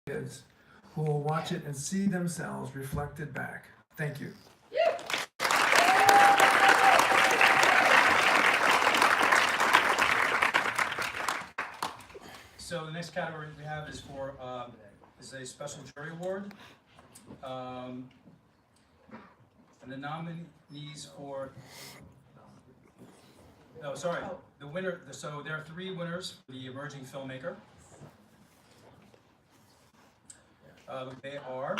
kids who will watch it and see themselves reflected back. Thank you. So the next category we have is for is a special jury award. And the nominees for the winner. So there are 3 winners for the emerging filmmaker. They are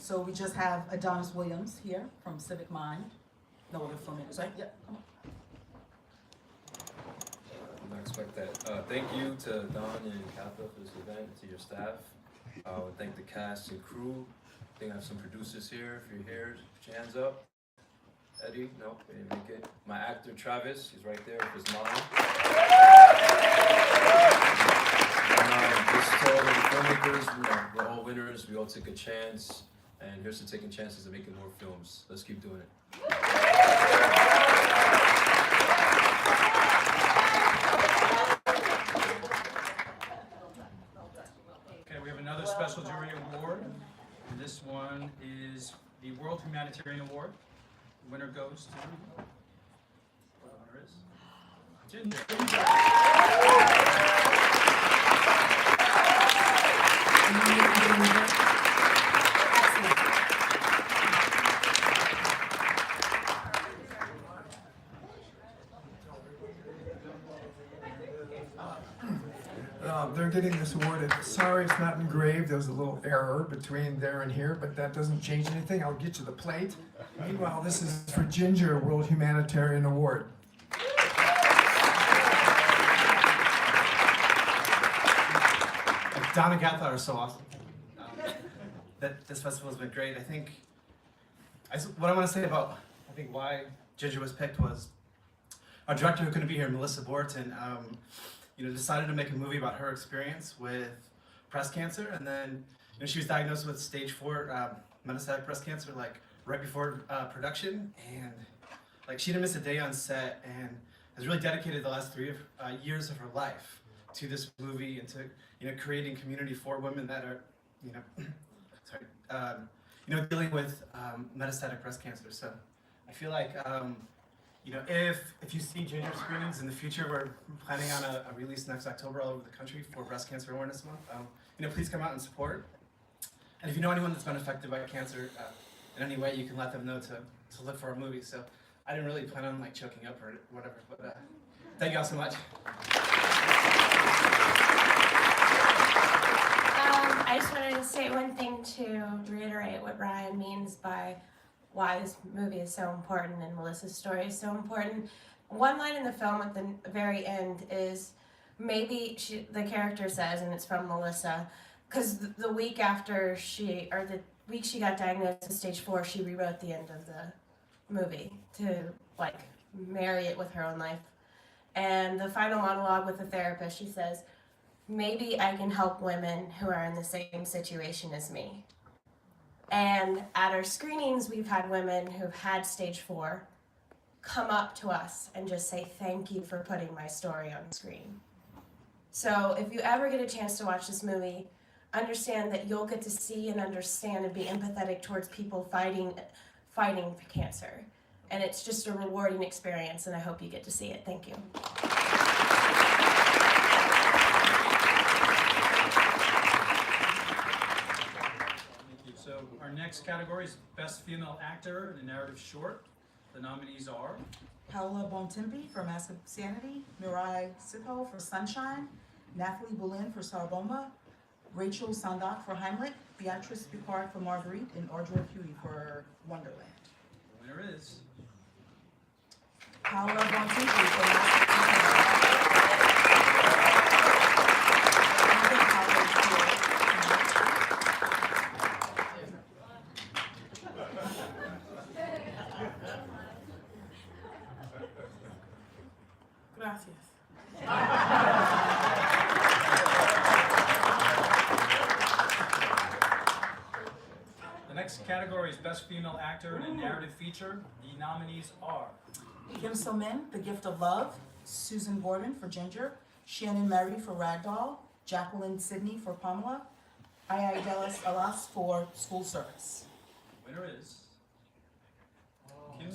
So we just have Adonis Williams here from Civic Mind. No other filmmakers, right? Yeah, come on. I didn't expect that. Thank you to Don and Katha for this event, to your staff. I would thank the cast and crew. I think I have some producers here. If you're here, put your hands up. Eddie, no, we didn't make it. My actor Travis, he's right there with his mom. And just to all the filmmakers, we're all winners. We all took a chance. And here's to taking chances and making more films. Let's keep doing it. okay. We have another special jury award. And this one is the World Humanitarian Award. The winner goes to. The winner is Ginger. They're getting this award. Sorry it's not engraved. There was a little error between there and here, but that doesn't change anything. I'll get you the plate. Meanwhile, this is for Ginger World Humanitarian Award. Don and Katha are so awesome. This festival has been great. I think what I want to say about why Ginger was picked was our director who couldn't be here, Melissa Borton, decided to make a movie about her experience with breast cancer, and then she was diagnosed with stage 4 metastatic breast cancer right before production, and she didn't miss a day on set, and has really dedicated the last 3 years of her life to this movie and to creating community for women that are dealing with metastatic breast cancer. So I feel like if you see Ginger screenings in the future, we're planning on a release next October all over the country for Breast Cancer Awareness Month. Please come out and support. And if you know anyone that's been affected by cancer in any way, you can let them know to look for our movie. So I didn't really plan on choking up or whatever, but thank you all so much. I just wanted to say one thing to reiterate what Ryan means by why this movie is so important and Melissa's story is so important. One line in the film at the very end is the character says, and it's from Melissa, because the week after the week she got diagnosed with stage 4, she rewrote the end of the movie to marry it with her own life. And the final monologue with the therapist, she says, maybe I can help women who are in the same situation as me. And at our screenings, we've had women who've had stage 4 come up to us and just say, thank you for putting my story on screen. So if you ever get a chance to watch this movie, understand that you'll get to see and understand and be empathetic towards people fighting for cancer. And it's just a rewarding experience, and I hope you get to see it. Thank you. So our next category is Best Female Actor in a Narrative Short. The nominees are Paola Bontempi for Mask of Sanity, Mirai Sippo for Sunshine, Nathalie Boulin for Sarbomba, Rachel Sandak for Heimlich, Beatrice Picard for Marguerite, and Audrey Huey for Wonderland. The winner is Paola Bontempi for Mask of Sanity. Gracias. The next category is Best Female Actor in a Narrative Feature. The nominees are Kim So-min, The Gift of Love, Susan Gordon for Ginger, Shannon Murray for Ragdoll, Jacqueline Sidney for Pamela, Aya Delas Alas for School Service. winner is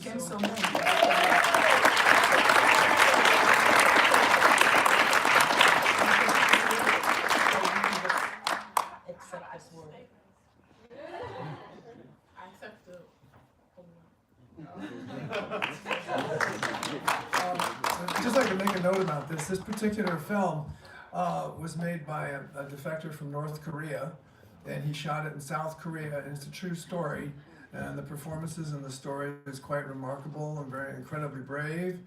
Kim So. So-min. Accept this word. I accept the I'd just like to make a note about this. This particular film was made by a defector from North Korea, and he shot it in South Korea, and it's a true story. And the performances in the story is quite remarkable and very incredibly brave.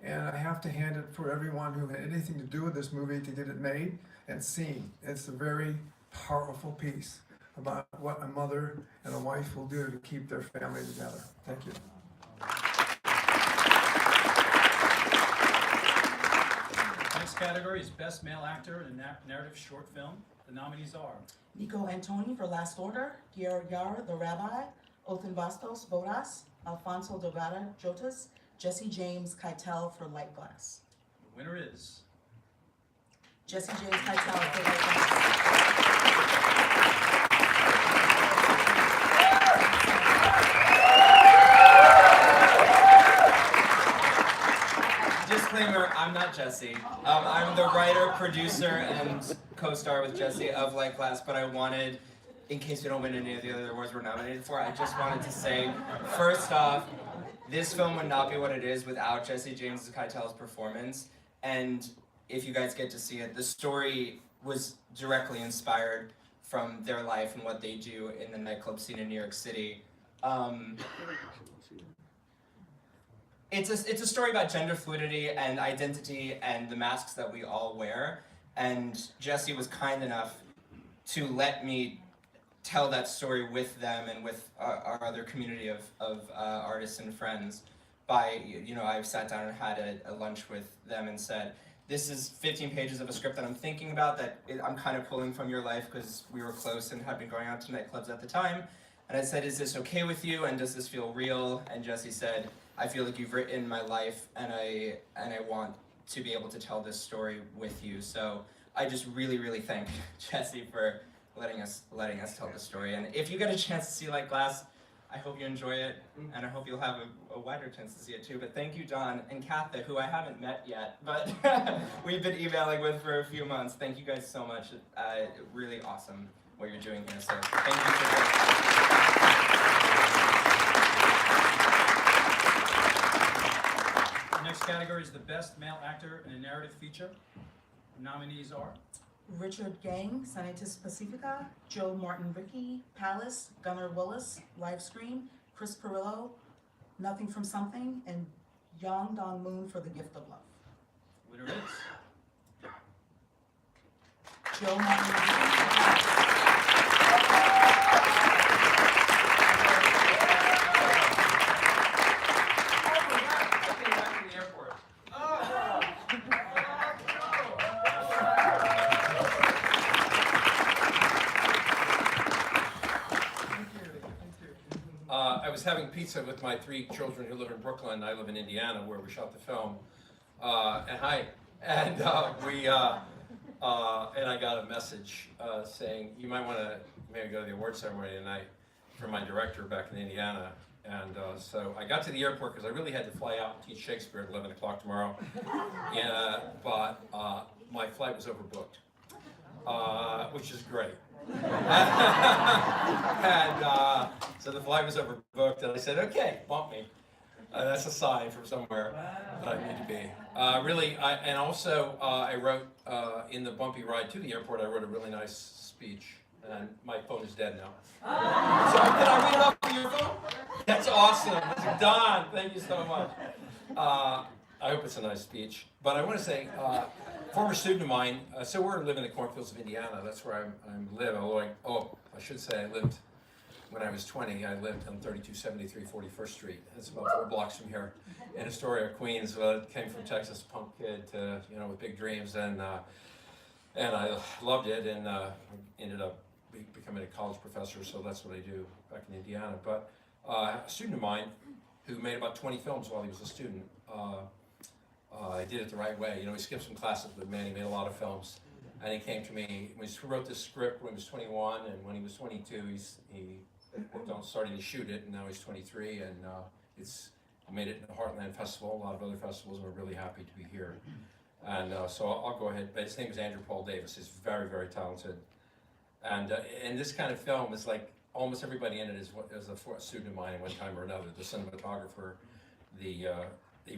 And I have to hand it for everyone who had anything to do with this movie to get it made and seen. It's a very powerful piece about what a mother and a wife will do to keep their family together. Thank you. Next category is Best Male Actor in a Narrative Short Film. The nominees are Nico Antoni for Last Order, Yer Yar the Rabbi, Othan Bastos Bodas, Alfonso Delgado Jotas, Jesse James Keitel for Light Glass. the winner is Jesse James Keitel for Light Glass. Disclaimer, I'm not Jesse. I'm the writer, producer, and co-star with Jesse of Light Glass, but I wanted, in case we don't win any of the other awards we're nominated for, I just wanted to say, first off, this film would not be what it is without Jesse James Keitel's performance, and if you guys get to see it, the story was directly inspired from their life and what they do in the nightclub scene in New York City. It's a story about gender fluidity and identity and the masks that we all wear. And Jesse was kind enough to let me tell that story with them and with our other community of artists and friends. I've sat down and had a lunch with them and said, this is 15 pages of a script that I'm thinking about that I'm kind of pulling from your life because we were close and had been going out to nightclubs at the time. And I said, is this okay with you? And does this feel real? And Jesse said, I feel like you've written my life and I want to be able to tell this story with you. So I just really, really thank Jesse for letting us tell this story. And if you get a chance to see Light Glass, I hope you enjoy it, and I hope you'll have a wider chance to see it too. But thank you, Don and Katha, who I haven't met yet, but we've been emailing with for a few months. Thank you guys so much. Really awesome what you're doing here. So thank you for the next category is the Best Male Actor in a Narrative Feature. The nominees are Richard Gang, Sanitas Pacifica, Joe Martin Rickey, Palace, Gunnar Willis, Livescreen, Chris Perillo, Nothing from Something, and Yang Dong Moon for The Gift of Love. winner is Joe Martin Rickey. I was having pizza with my 3 children who live in Brooklyn. I live in Indiana, where we shot the film. And I got a message saying you might want to maybe go to the award ceremony tonight from my director back in Indiana. And so I got to the airport because I really had to fly out and teach Shakespeare at 11 o'clock tomorrow. But my flight was overbooked, which is great. And so the flight was overbooked, and I said, okay, bump me. That's a sign from somewhere that I need to be. I wrote, in the bumpy ride to the airport, I wrote a really nice speech, and my phone is dead now. So did I read it off of your phone? That's awesome. Don, thank you so much. I hope it's a nice speech. But I want to say, former student of mine, so we're living in the cornfields of Indiana. That's where I live. Although I should say I lived when I was 20, I lived on 3273 41st Street. It's about 4 blocks from here in Astoria, Queens. Came from Texas, punk kid to, with big dreams, and I loved it, and ended up becoming a college professor, so that's what I do back in Indiana. But a student of mine who made about 20 films while he was a student, I did it the right way. He skipped some classes, but man, he made a lot of films. And he came to me, he wrote this script when he was 21, and when he was 22, he worked on starting to shoot it, and now he's 23, and he made it in the Heartland Festival, a lot of other festivals, and we're really happy to be here. And so I'll go ahead, but his name is Andrew Paul Davis. He's very, very talented. And in this kind of film, it's like almost everybody in it is a student of mine at one time or another. The cinematographer, he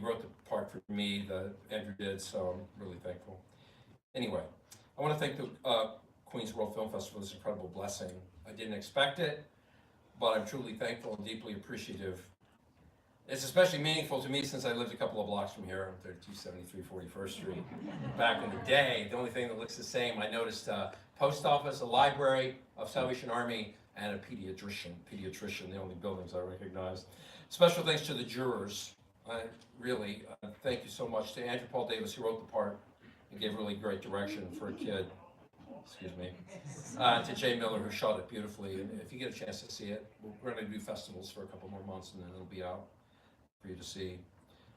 wrote the part for me, Andrew did, so I'm really thankful. Anyway, I want to thank the Queens World Film Festival for this incredible blessing. I didn't expect it, but I'm truly thankful and deeply appreciative. It's especially meaningful to me since I lived a couple of blocks from here on 3273 41st Street. Back in the day, the only thing that looks the same, I noticed a post office, a library of Salvation Army, and a pediatrician, the only buildings I recognized. Special thanks to the jurors. Thank you so much to Andrew Paul Davis, who wrote the part and gave really great direction for a kid. Excuse me. To Jay Miller, who shot it beautifully. And if you get a chance to see it, we're going to do festivals for a couple more months, and then it'll be out for you to see.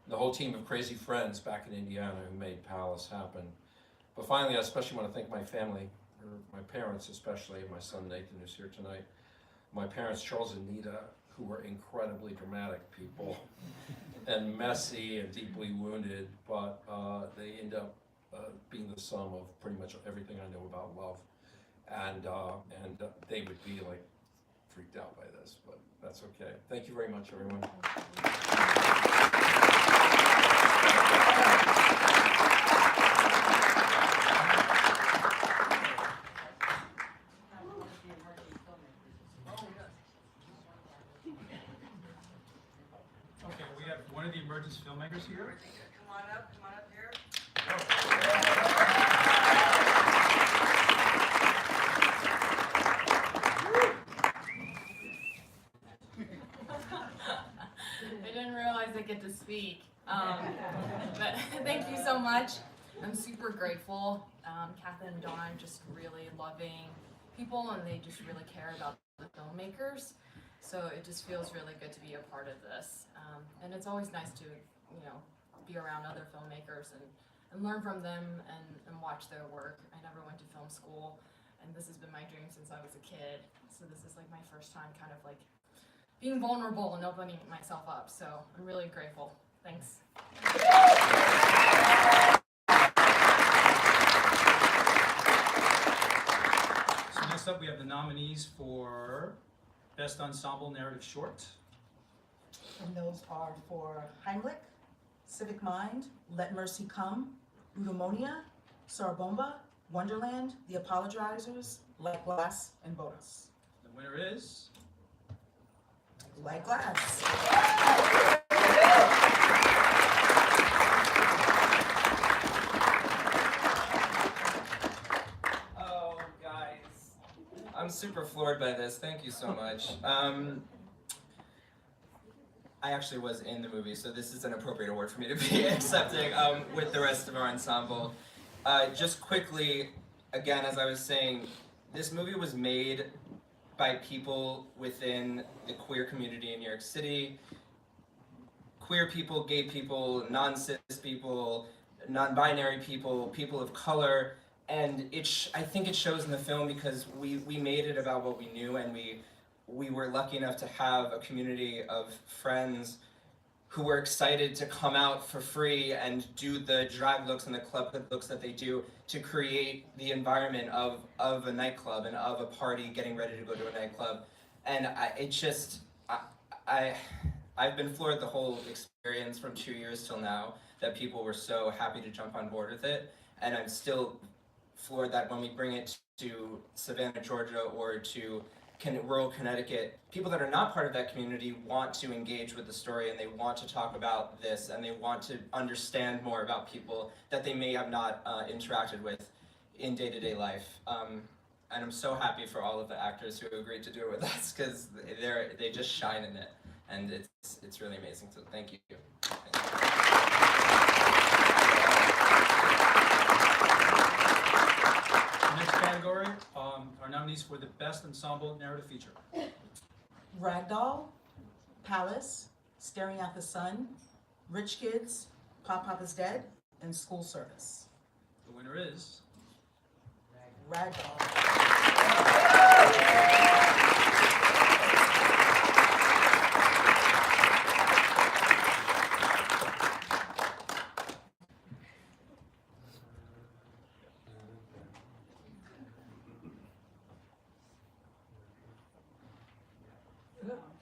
The whole team of crazy friends back in Indiana who made Palace happen. But finally, I especially want to thank my family, or my parents especially, my son Nathan, who's here tonight. My parents, Charles and Nita, who were incredibly dramatic people and messy and deeply wounded, but they end up being the sum of pretty much everything I know about love. And they would be like freaked out by this, but that's okay. Thank you very much, everyone. Okay, we have one of the emergence filmmakers here. Come on up here. I didn't realize I get to speak. But thank you so much. I'm super grateful. Katha and Dawn are just really loving people, and they just really care about the filmmakers. So it just feels really good to be a part of this. And it's always nice to, be around other filmmakers and learn from them and watch their work. I never went to film school, and this has been my dream since I was a kid. So this is like my first time kind of like being vulnerable and opening myself up. So I'm really grateful. Thanks. So next up, we have the nominees for Best Ensemble Narrative Short. And those are for Heimlich, Civic Mind, Let Mercy Come, Eudaimonia, Sarabomba, Wonderland, The Apologizers, Like Glass, and Bodas. The winner is Like Glass. Oh, guys. I'm super floored by this. Thank you so much. I actually was in the movie, so this is an appropriate award for me to be accepting with the rest of our ensemble. Just quickly, again, as I was saying, this movie was made by people within the queer community in New York City. Queer people, gay people, non-cis people, non-binary people, people of color, and I think it shows in the film because we made it about what we knew, and we were lucky enough to have a community of friends who were excited to come out for free and do the drag looks and the club looks that they do to create the environment of a nightclub and of a party getting ready to go to a nightclub. And I've been floored the whole experience from 2 years till now that people were so happy to jump on board with it. And I'm still floored that when we bring it to Savannah, Georgia, or to rural Connecticut, people that are not part of that community want to engage with the story, and they want to talk about this, and they want to understand more about people that they may have not interacted with in day-to-day life. and I'm so happy for all of the actors who agreed to do it with us because they just shine in it, and it's really amazing. So thank you. The next category, our nominees for the Best Ensemble Narrative Feature. Ragdoll, Palace, Staring at the Sun, Rich Kids, Pop Pop is Dead, and School Service. The winner is Ragdoll.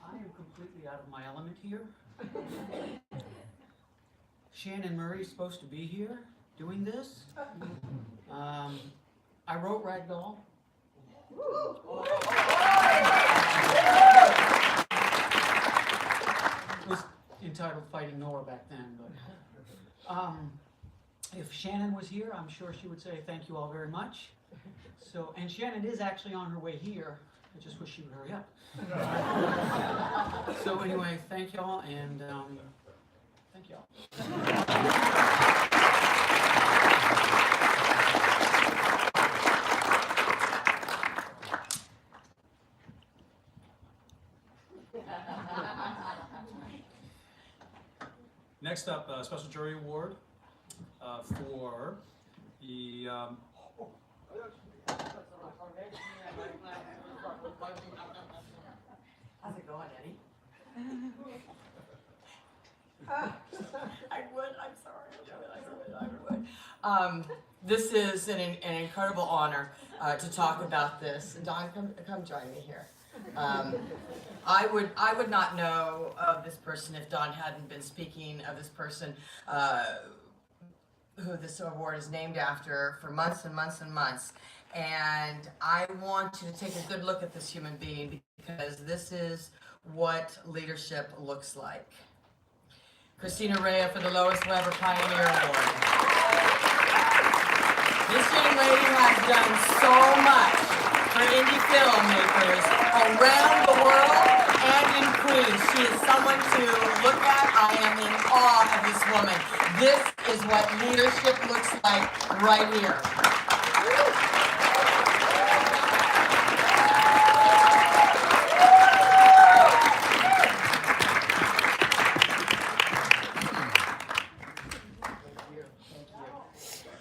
I am completely out of my element here. Shannon Murray's supposed to be here doing this. I wrote Ragdoll. It was entitled Fighting Noah back then, but if Shannon was here, I'm sure she would say thank you all very much. So, and Shannon is actually on her way here. I just wish she would hurry up. So anyway, thank y'all, and thank y'all. next up, Special Jury Award for the How's it going, Eddie? I would, I'm sorry, I would. This is an incredible honor to talk about this. Don, come join me here. I would not know of this person if Don hadn't been speaking of this person who this award is named after for months and months and months. And I want you to take a good look at this human being because this is what leadership looks like. Christina Rhea for the Lois Weber Pioneer Award. This young lady has done so much for indie filmmakers around the world and in Queens. She is someone to look at. I am in awe of this woman. This is what leadership looks like right here.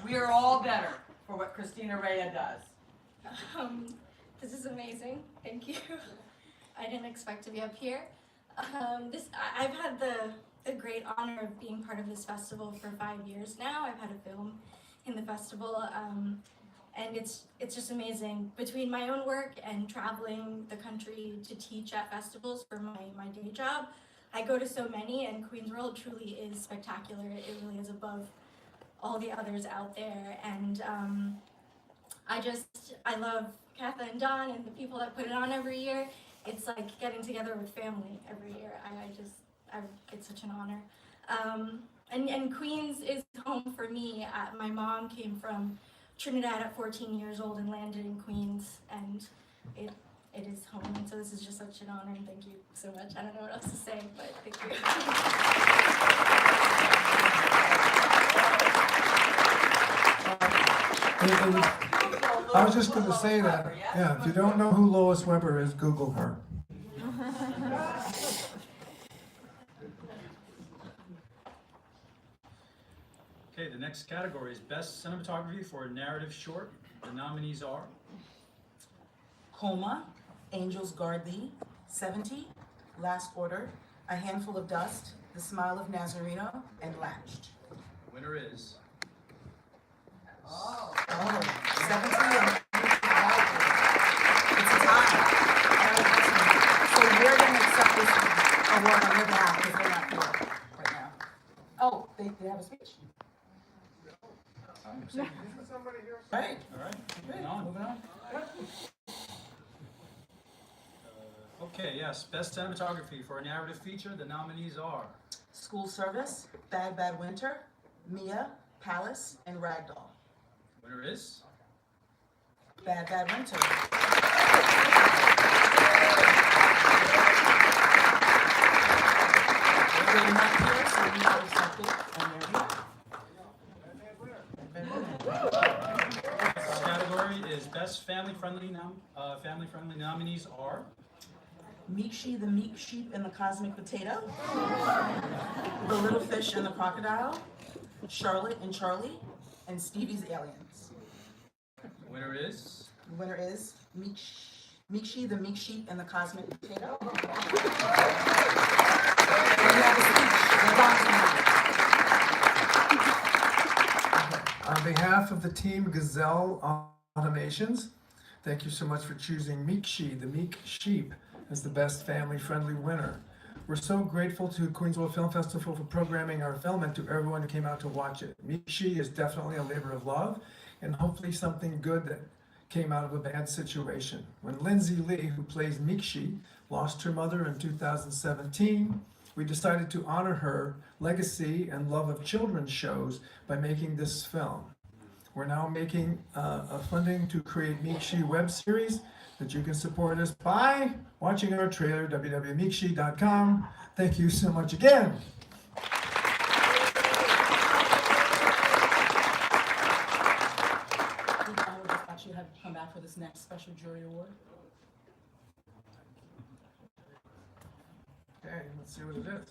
We are all better for what Christina Rhea does. This is amazing. Thank you. I didn't expect to be up here. I've had the great honor of being part of this festival for 5 years now. I've had a film in the festival, and it's just amazing. Between my own work and traveling the country to teach at festivals for my day job, I go to so many, and Queen's World truly is spectacular. It really is above all the others out there, and I love Katha and Don and the people that put it on every year. It's like getting together with family every year. It's such an honor. And Queens is home for me. My mom came from Trinidad at 14 years old and landed in Queens, and it is home. And so this is just such an honor, and thank you so much. I don't know what else to say, but thank you. I was just going to say that, yeah, if you don't know who Lois Weber is, Google her. Okay, the next category is Best Cinematography for a Narrative Short. The nominees are Coma, Angels Guard Thee, 70, Last Order, A Handful of Dust, The Smile of Nazareno, and Latched. The winner is 70 and it's a tie. So we're going to accept this award on your behalf because they're not here right now. Oh, they have a speech. Right. all right. Moving on. Okay, yes, Best Cinematography for a Narrative Feature. The nominees are School Service, Bad Bad Winter, Mia, Palace, and Ragdoll. winner is Bad Bad Winter. They're not here, so we are accepted, and there we are. This category is best family-friendly nominees are Meekshi the Meek Sheep and the Cosmic Potato, The Little Fish and the Crocodile, Charlotte and Charlie, and Stevie's Aliens. the winner is The winner is Meekshi the Meek Sheep and the Cosmic Potato. And we have a speech. On behalf of the team Gazelle Automations, thank you so much for choosing Meekshi, the Meek Sheep, as the best family-friendly winner. We're so grateful to Queensville Film Festival for programming our film and to everyone who came out to watch it. Meekshi is definitely a labor of love and hopefully something good that came out of a bad situation. When Lindsay Lee, who plays Meekshi, lost her mother in 2017, we decided to honor her legacy and love of children's shows by making this film. We're now making a funding to create Meekshi web series that you can support us by watching our trailer, www.meekshi.com. Thank you so much again. I would just actually have to come back for this next special jury award. Okay, let's see what it is.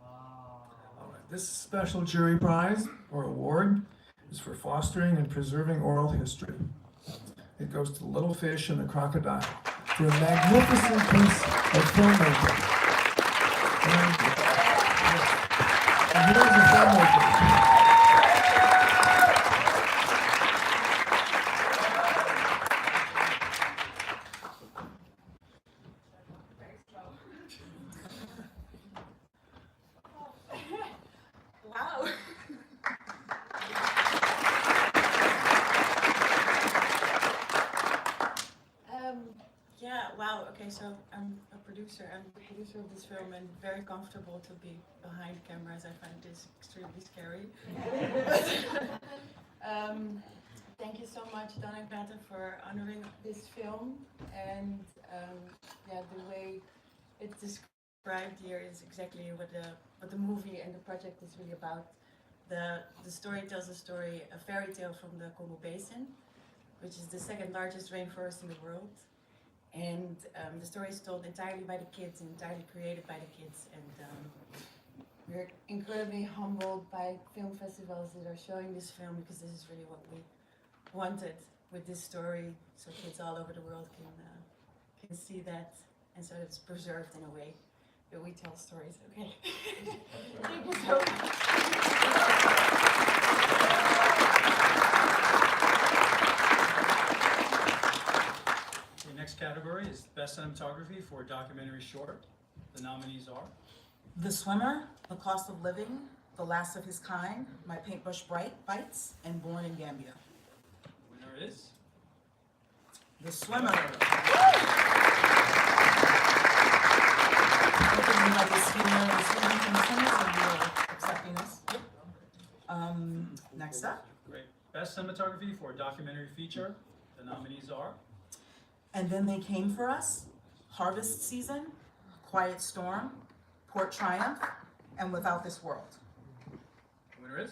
All right, this special jury prize or award is for fostering and preserving oral history. It goes to The Little Fish and the Crocodile for a magnificent piece of filmmaking. And here's the filmmaking. Wow. Yeah, wow. Okay, so I'm a producer. I'm the producer of this film and very comfortable to be behind cameras. I find this extremely scary. Thank you so much, Don and Pata, for honoring this film. And yeah, the way it's described here is exactly what the movie and the project is really about. The story tells a story, a fairy tale from the Congo Basin, which is the second largest rainforest in the world. And the story is told entirely by the kids, entirely created by the kids. And we're incredibly humbled by film festivals that are showing this film because this is really what we wanted with this story, so kids all over the world can see that, and so it's preserved in a way that we tell stories. Okay. Thank you so much. the next category is best cinematography for a documentary short. The nominees are The Swimmer, The Cost of Living, The Last of His Kind, My Paintbrush Bites, and Born in Gambia. the winner is The Swimmer. Accepting this. Next up. great. Best cinematography for a documentary feature. The nominees are And Then They Came for Us, Harvest Season, Quiet Storm, Port Triumph, and Without This World. the winner is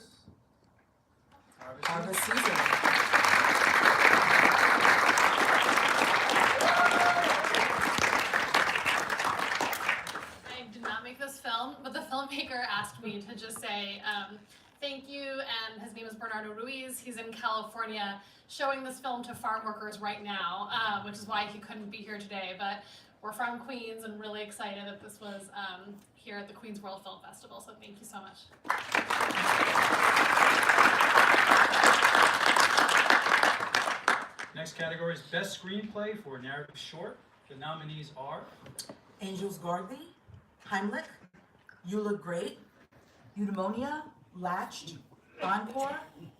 Harvest Season. I did not make this film, but the filmmaker asked me to just say thank you, and his name is Bernardo Ruiz. He's in California showing this film to farm workers right now, which is why he couldn't be here today. But we're from Queens and really excited that this was here at the Queens World Film Festival, so thank you so much. Next category is best screenplay for a narrative short. The nominees are Angels Guard Thee, Heimlich, You Look Great, Eudaimonia, Latched, Encore,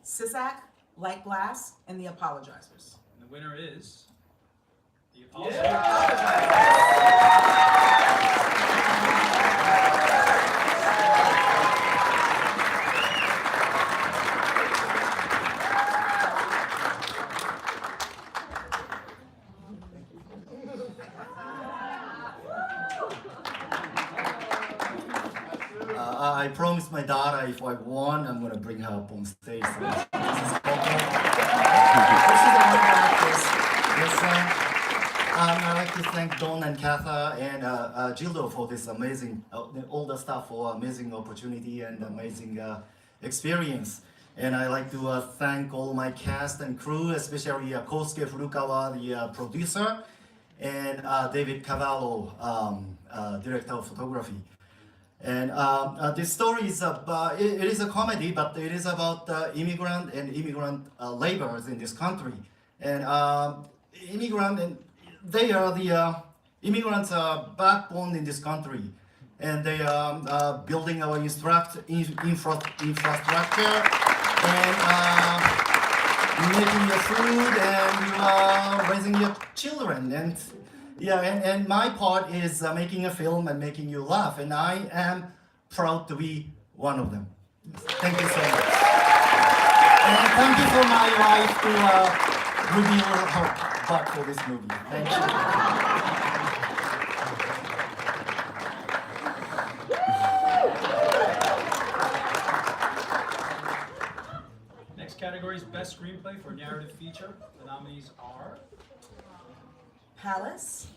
Sisak, Light Glass, and The Apologizers. and the winner is The Apologizers. I promised my daughter if I won, I'm gonna bring her up on stage. So this is Coco. This is another actress. Yes, I'd like to thank Don and Katha and Gildo for this amazing, all the staff for amazing opportunity and amazing experience. And I'd like to thank all my cast and crew, especially Kosuke Furukawa, the producer, and David Cavallo, director of photography. And this story is about, it is a comedy, but it is about immigrant and immigrant laborers in this country. And they are the immigrants are backbone in this country. And they are building our infrastructure and making your food and raising your children. And yeah, and my part is making a film and making you laugh, and I am proud to be one of them. Thank you so much. And thank you for my wife to reveal her butt for this movie. Thank you. Next category is Best Screenplay for Narrative Feature. The nominees are Palace,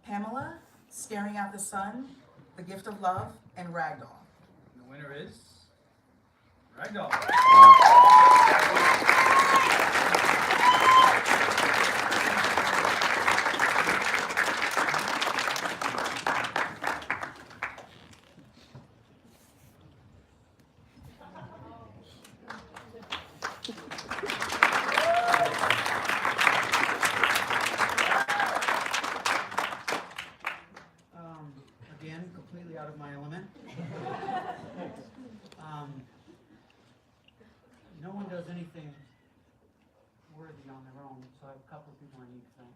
Pamela, Staring at the Sun, The Gift of Love, and Ragdoll. The winner is Ragdoll. Again, completely out of my element. No one does anything worthy on their own, so I have a couple of people I need to thank.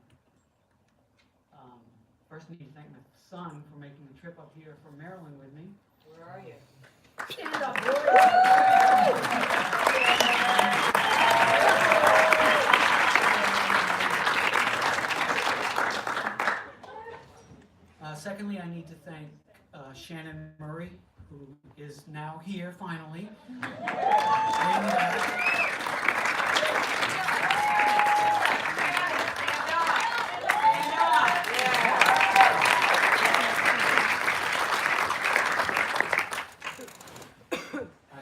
First, I need to thank my son for making the trip up here from Maryland with me. Where are you? Stand up, secondly, I need to thank Shannon Murray, who is now here finally.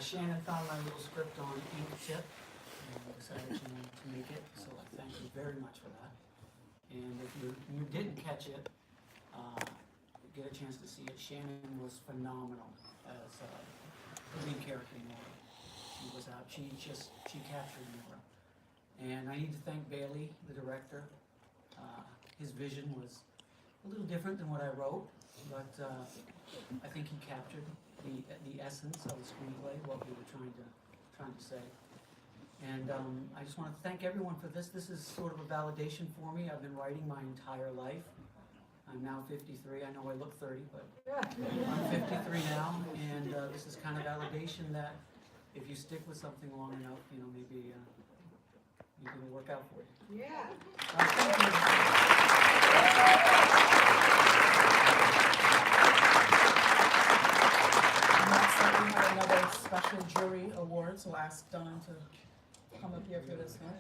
Shannon found my little script on Inktip and decided she wanted to make it, so I thank you very much for that. And if you didn't catch it, get a chance to see it. Shannon was phenomenal as the lead character Nora. She was out. She captured Nora. And I need to thank Bailey, the director. His vision was a little different than what I wrote, but I think he captured the essence of the screenplay, what we were trying to say. And I just want to thank everyone for this. This is sort of a validation for me. I've been writing my entire life. I'm now 53. I know I look 30, but I'm 53 now, and this is kind of validation that if you stick with something long enough, maybe it'll work out for you. Yeah. Thank you. Next up, we have another special jury award, so I'll ask Don to come up here for this one.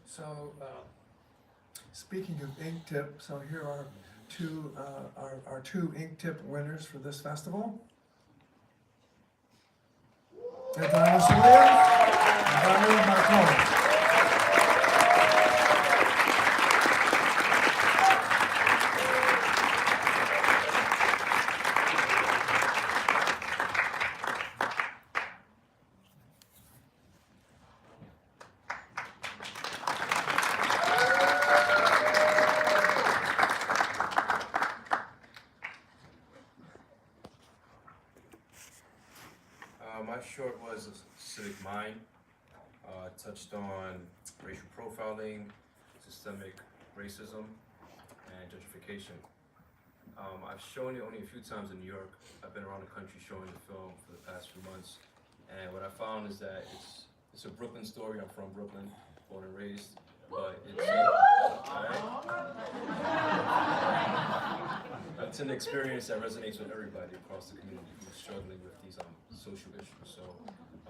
So, speaking of Inktip, so here are our two Inktip winners for this festival. Adonis Williams and Daniel Marcon. My short was Civic Mind. Touched on racial profiling, systemic racism, and gentrification. I've shown it only a few times in New York. I've been around the country showing the film for the past few months, and what I found is that it's it's a Brooklyn story. I'm from Brooklyn, born and raised, but it's an experience that resonates with everybody across the community who's struggling with these social issues. So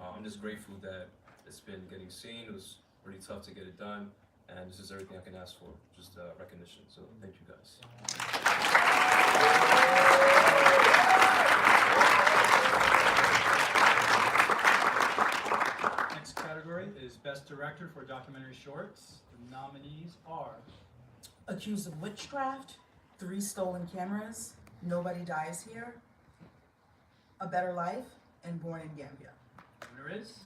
I'm just grateful that it's been getting seen. It was pretty tough to get it done, and this is everything I can ask for, just recognition. So thank you guys. Next category is Best Director for Documentary Shorts. The nominees are Accused of Witchcraft, 3 Stolen Cameras, Nobody Dies Here, A Better Life, and Born in Gambia. The winner is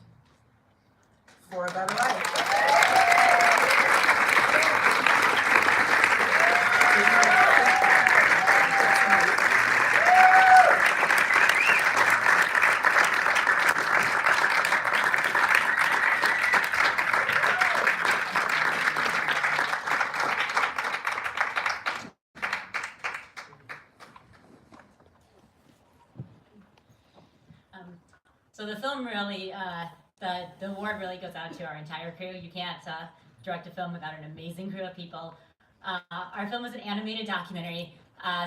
For a Better Life. So the film really, the award really goes out to our entire crew. You can't direct a film without an amazing crew of people. Our film is an animated documentary,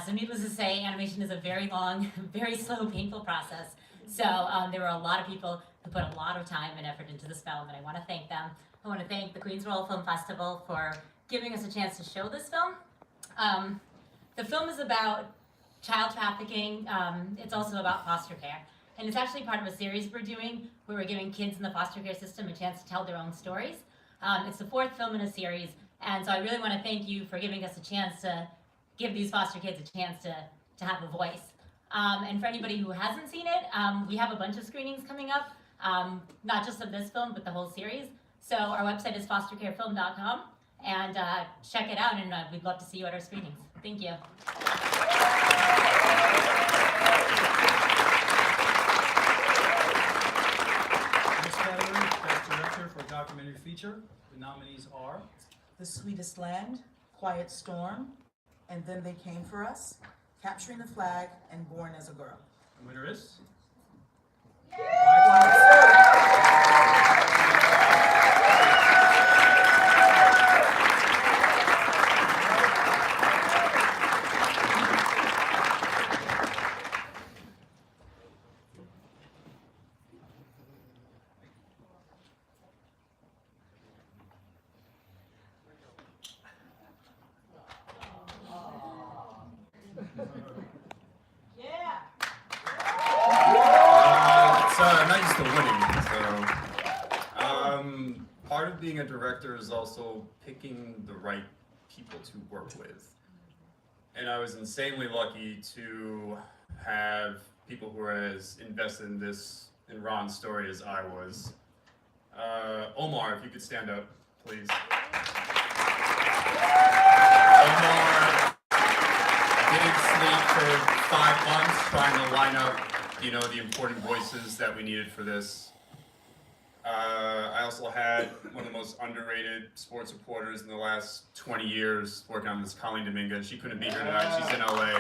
so needless to say, animation is a very long, very slow, painful process. So there were a lot of people who put a lot of time and effort into this film, and I want to thank them. I want to thank the Queens Royal Film Festival for giving us a chance to show this film. The film is about child trafficking. It's also about foster care. And it's actually part of a series we're doing where we're giving kids in the foster care system a chance to tell their own stories. It's the 4th film in a series, and so I really want to thank you for giving us a chance to give these foster kids a chance to have a voice. And for anybody who hasn't seen it, we have a bunch of screenings coming up, not just of this film, but the whole series. So our website is fostercarefilm.com, and check it out, and we'd love to see you at our screenings. Thank you. Best Director for Documentary Feature. The nominees are The Sweetest Land, Quiet Storm, and Then They Came for Us, Capturing the Flag, and Born as a Girl. the winner is Sorry, I'm not used to winning, so part of being a director is also picking the right people to work with. And I was insanely lucky to have people who are as invested in Ron's story as I was. Omar, if you could stand up, please. Omar didn't sleep for 5 months trying to line up, the important voices that we needed for this. I also had one of the most underrated sports reporters in the last 20 years working on this, Colleen Dominguez. She couldn't be here tonight, she's in LA.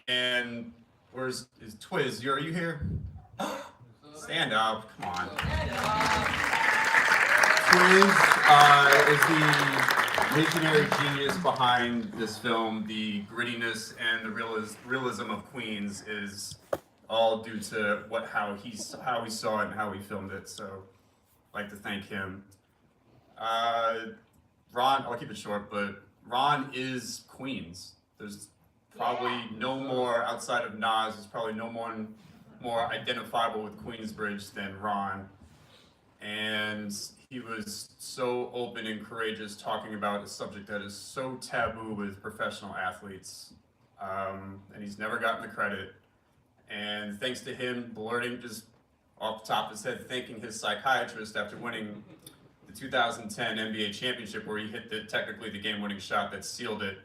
And is Twiz, are you here? Stand up, come on. Twiz is the visionary genius behind this film. The grittiness and the realism of Queens is all due to how he saw it and how he filmed it. So I'd like to thank him. Ron, I'll keep it short, but Ron is Queens. There's probably no more outside of Nas. There's probably no one more identifiable with Queensbridge than Ron. And he was so open and courageous talking about a subject that is so taboo with professional athletes. And he's never gotten the credit. And thanks to him blurting just off the top of his head, thanking his psychiatrist after winning the 2010 NBA championship where he hit technically the game-winning shot that sealed it.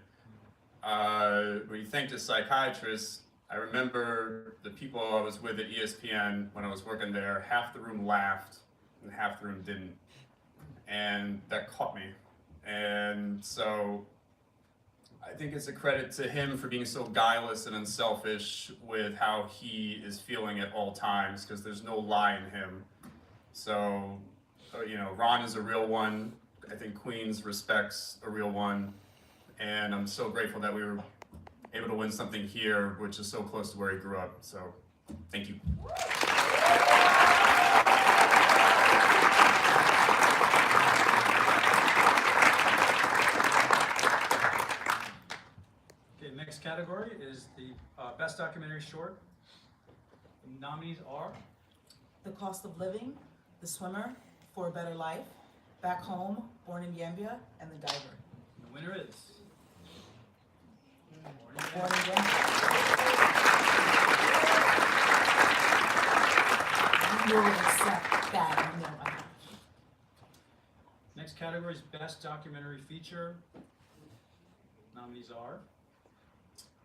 When he thanked his psychiatrist, I remember the people I was with at ESPN when I was working there, half the room laughed and half the room didn't. And that caught me. And so I think it's a credit to him for being so guileless and unselfish with how he is feeling at all times, because there's no lie in him. So, you know, Ron is a real one. I think Queens respects a real one. And I'm so grateful that we were able to win something here, which is so close to where he grew up. So, thank you. Okay, next category is the Best Documentary Short. The nominees are The Cost of Living, The Swimmer, For a Better Life, Back Home, Born in Gambia, and The Diver. The winner is Born in Gambia. You will accept that, you know. Next category is Best Documentary Feature. Nominees are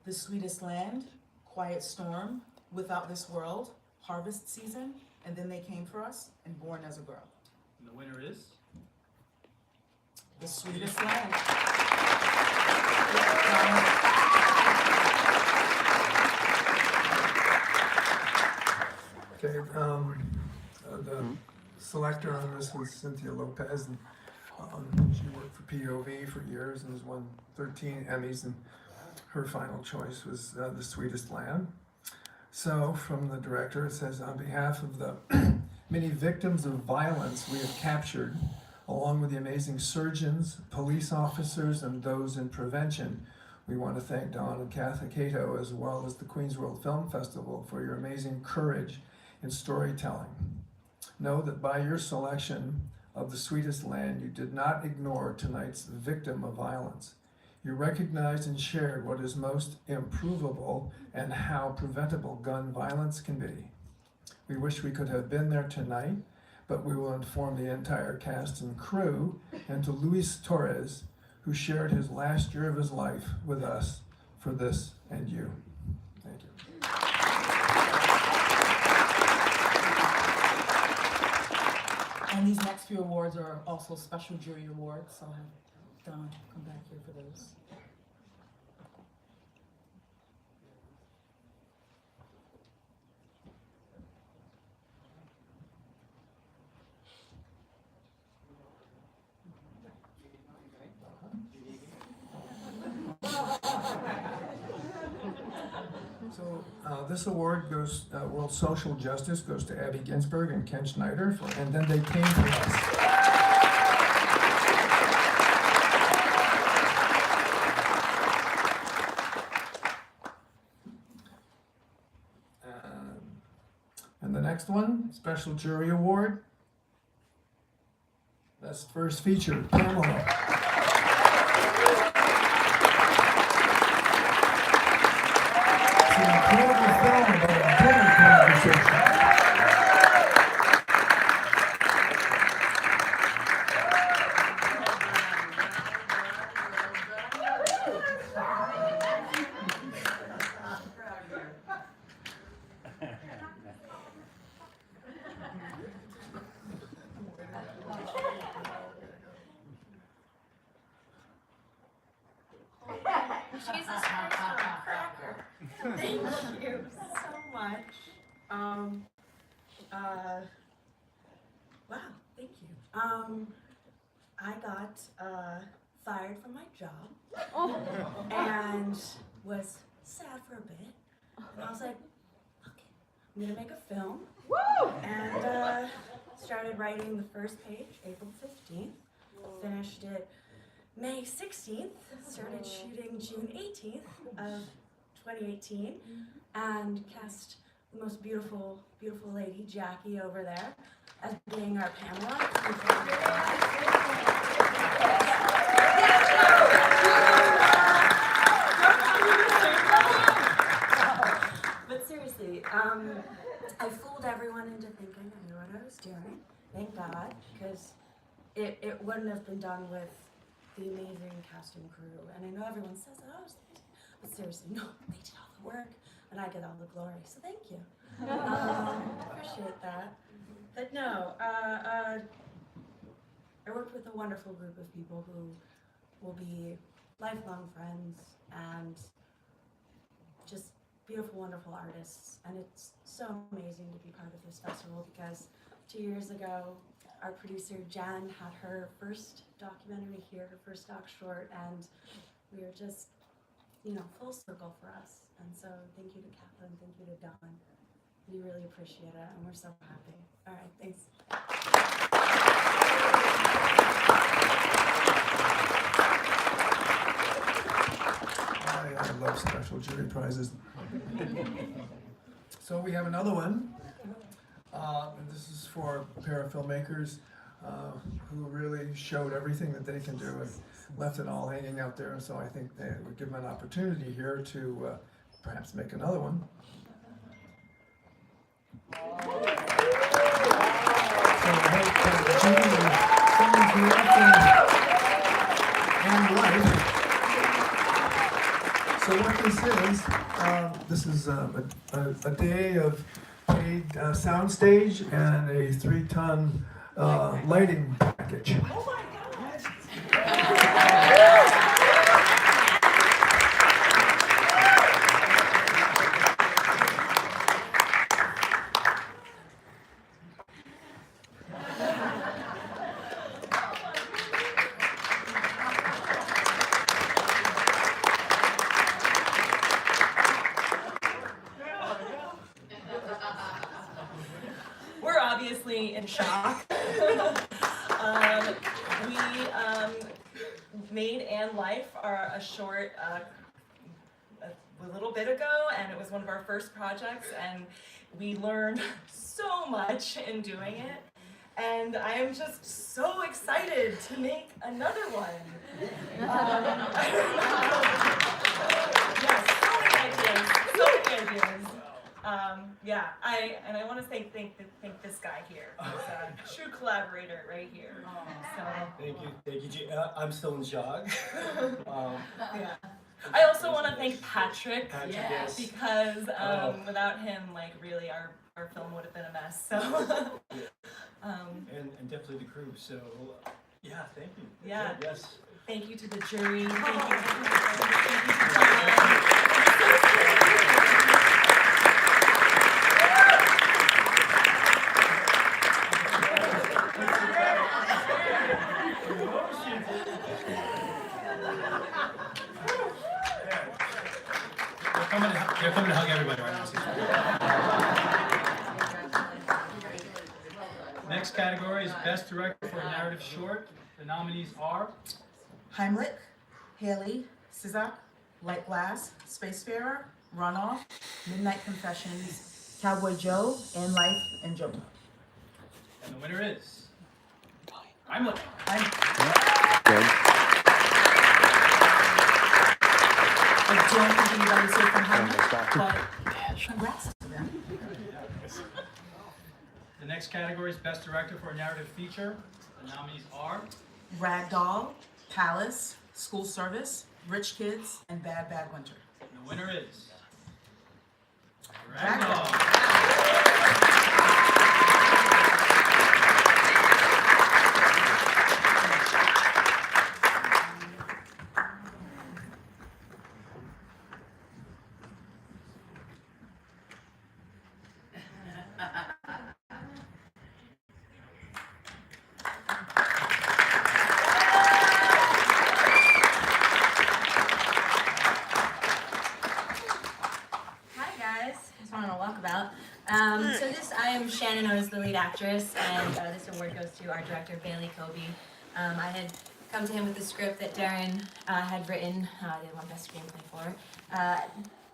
The Sweetest Land, Quiet Storm, Without This World, Harvest Season, and Then They Came for Us, and Born as a Girl. and the winner is The Sweetest Land. Okay, the selector on this was Cynthia Lopez, and she worked for POV for years and has won 13 Emmys, and her final choice was The Sweetest Land. So, from the director, it says, on behalf of the many victims of violence we have captured, along with the amazing surgeons, police officers, and those in prevention, we want to thank Don and Katha Cato, as well as the Queens World Film Festival, for your amazing courage in storytelling. Know that by your selection of The Sweetest Land, you did not ignore tonight's victim of violence. You recognized and shared what is most improvable and how preventable gun violence can be. We wish we could have been there tonight, but we will inform the entire cast and crew, and to Luis Torres, who shared his last year of his life with us for this and you. Thank you. And these next few awards are also special jury awards, so I'll have Don come back here for those. So this award goes, World Social Justice goes to Abby Ginsburg and Ken Schneider, and Then They Came for Us. And the next one, Special Jury Award, Best First Feature, Pamela. Incredible film about a dinner conversation. Jesus Christ, what a cracker. Thank you so much. Wow, thank you. I got fired from my job and was sad for a bit. And I was like, okay, I'm gonna make a film. And started writing the first page April 15th, finished it May 16th, started shooting June 18th of 2018, and cast the most beautiful, beautiful lady, Jackie, over there, as being our Pamela. But seriously, I fooled everyone into thinking I knew what I was doing, thank God, because it wouldn't have been done with the amazing cast and crew. And I know everyone says that, oh, but seriously, no, they did all the work, and I get all the glory, so thank you. Appreciate that. But no, I worked with a wonderful group of people who will be lifelong friends and just beautiful, wonderful artists. And it's so amazing to be part of this festival because 2 years ago, our producer Jen had her first documentary here, her first doc short, and we were just, you know, full circle for us. And so thank you to Kathleen, thank you to Don. We really appreciate it, and we're so happy. All right, thanks. I love special jury prizes. So we have another one. And this is for a pair of filmmakers who really showed everything that they can do and left it all hanging out there. So I think they would give them an opportunity here to perhaps make another one. So I hope Judy and life. So what this is a day of paid soundstage and a 3-ton lighting package. We're obviously in shock. We made Anne Life a short a little bit ago, and it was one of our first projects, and we learned so much in doing it. And I am just so excited to make another one. Yes, so many ideas. I want to thank this guy here. He's a true collaborator right here. So. Thank you. I'm still in shock. Yeah. I also want to thank Patrick, yes. because without him, like really, our film would have been a mess. So. And definitely the crew. So yeah, thank you. Yeah. Yes. Thank you to the jury. Thank you to Don. They're coming to hug everybody right now. Next category is Best Director for a Narrative Short. The nominees are Heimlich, Haley, Sizak, Light Glass, Spacefarer, Runoff, Midnight Confessions, Cowboy Joe, and Life and Joe. And the winner is Heimlich. I don't think anybody's here from Heimlich, but congrats to them. The next category is Best Director for a Narrative Feature. The nominees are Ragdoll, Palace, School Service, Rich Kids, and Bad Bad Winter. And the winner is Ragdoll. I am Shannon Otis, the lead actress, and this award goes to our director, Bailey Kobe. I had come to him with the script that Darren had written, they won Best Screenplay for.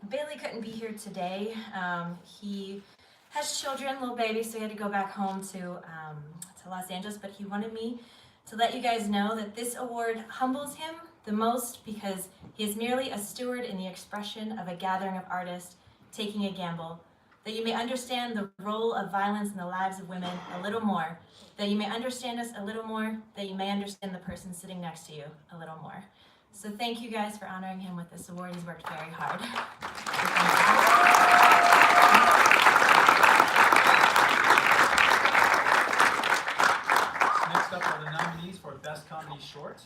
Bailey couldn't be here today. He has children, little babies, so he had to go back home to Los Angeles, but he wanted me to let you guys know that this award humbles him the most because he is merely a steward in the expression of a gathering of artists taking a gamble. That you may understand the role of violence in the lives of women a little more, that you may understand us a little more, that you may understand the person sitting next to you a little more. So thank you guys for honoring him with this award. He's worked very hard. Next up are the nominees for Best Comedy Short.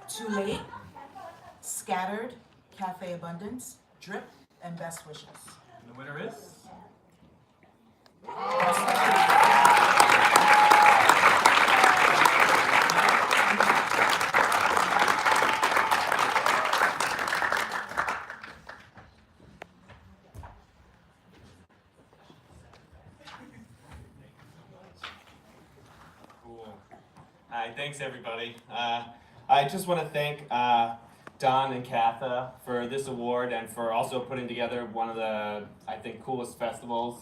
Too Late, Scattered, Cafe Abundance, Drip, and Best Wishes. And the winner is? Cool. Hi, thanks everybody. I just want to thank Don and Katha for this award and for also putting together one of the, I think, coolest festivals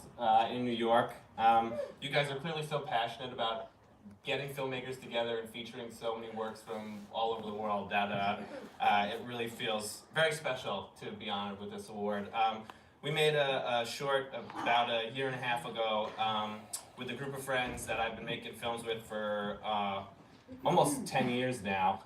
in New York. You guys are clearly so passionate about getting filmmakers together and featuring so many works from all over the world that it really feels very special to be honored with this award. We made a short about a year and a half ago with a group of friends that I've been making films with for almost 10 years now.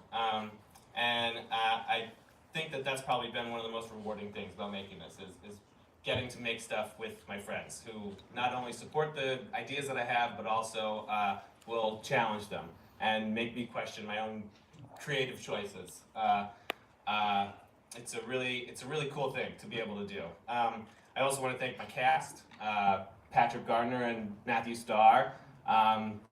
And I think that that's probably been one of the most rewarding things about making this, is getting to make stuff with my friends who not only support the ideas that I have, but also will challenge them and make me question my own creative choices. It's a really cool thing to be able to do. I also want to thank my cast, Patrick Gardner and Matthew Starr.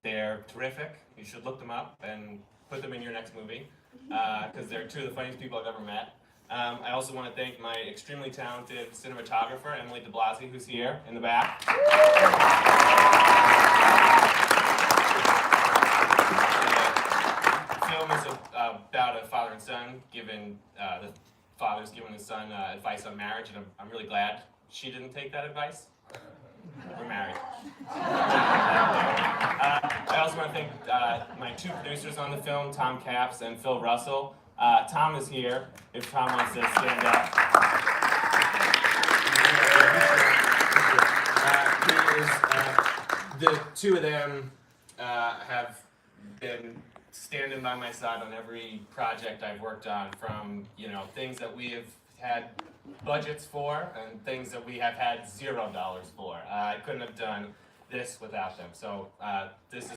They're terrific. You should look them up and put them in your next movie, because they're two of the funniest people I've ever met. I also want to thank my extremely talented cinematographer, Emily de Blasi, who's here in the back. The film is about a father and son giving, the father's giving his son advice on marriage, and I'm really glad she didn't take that advice. We're married. I also want to thank my two producers on the film, Tom Capps and Phil Russell. Tom is here, if Tom wants to stand up. The two of them have been standing by my side on every project I've worked on, from things that we have had budgets for and things that we have had $0 for. I couldn't have done this without them. So this is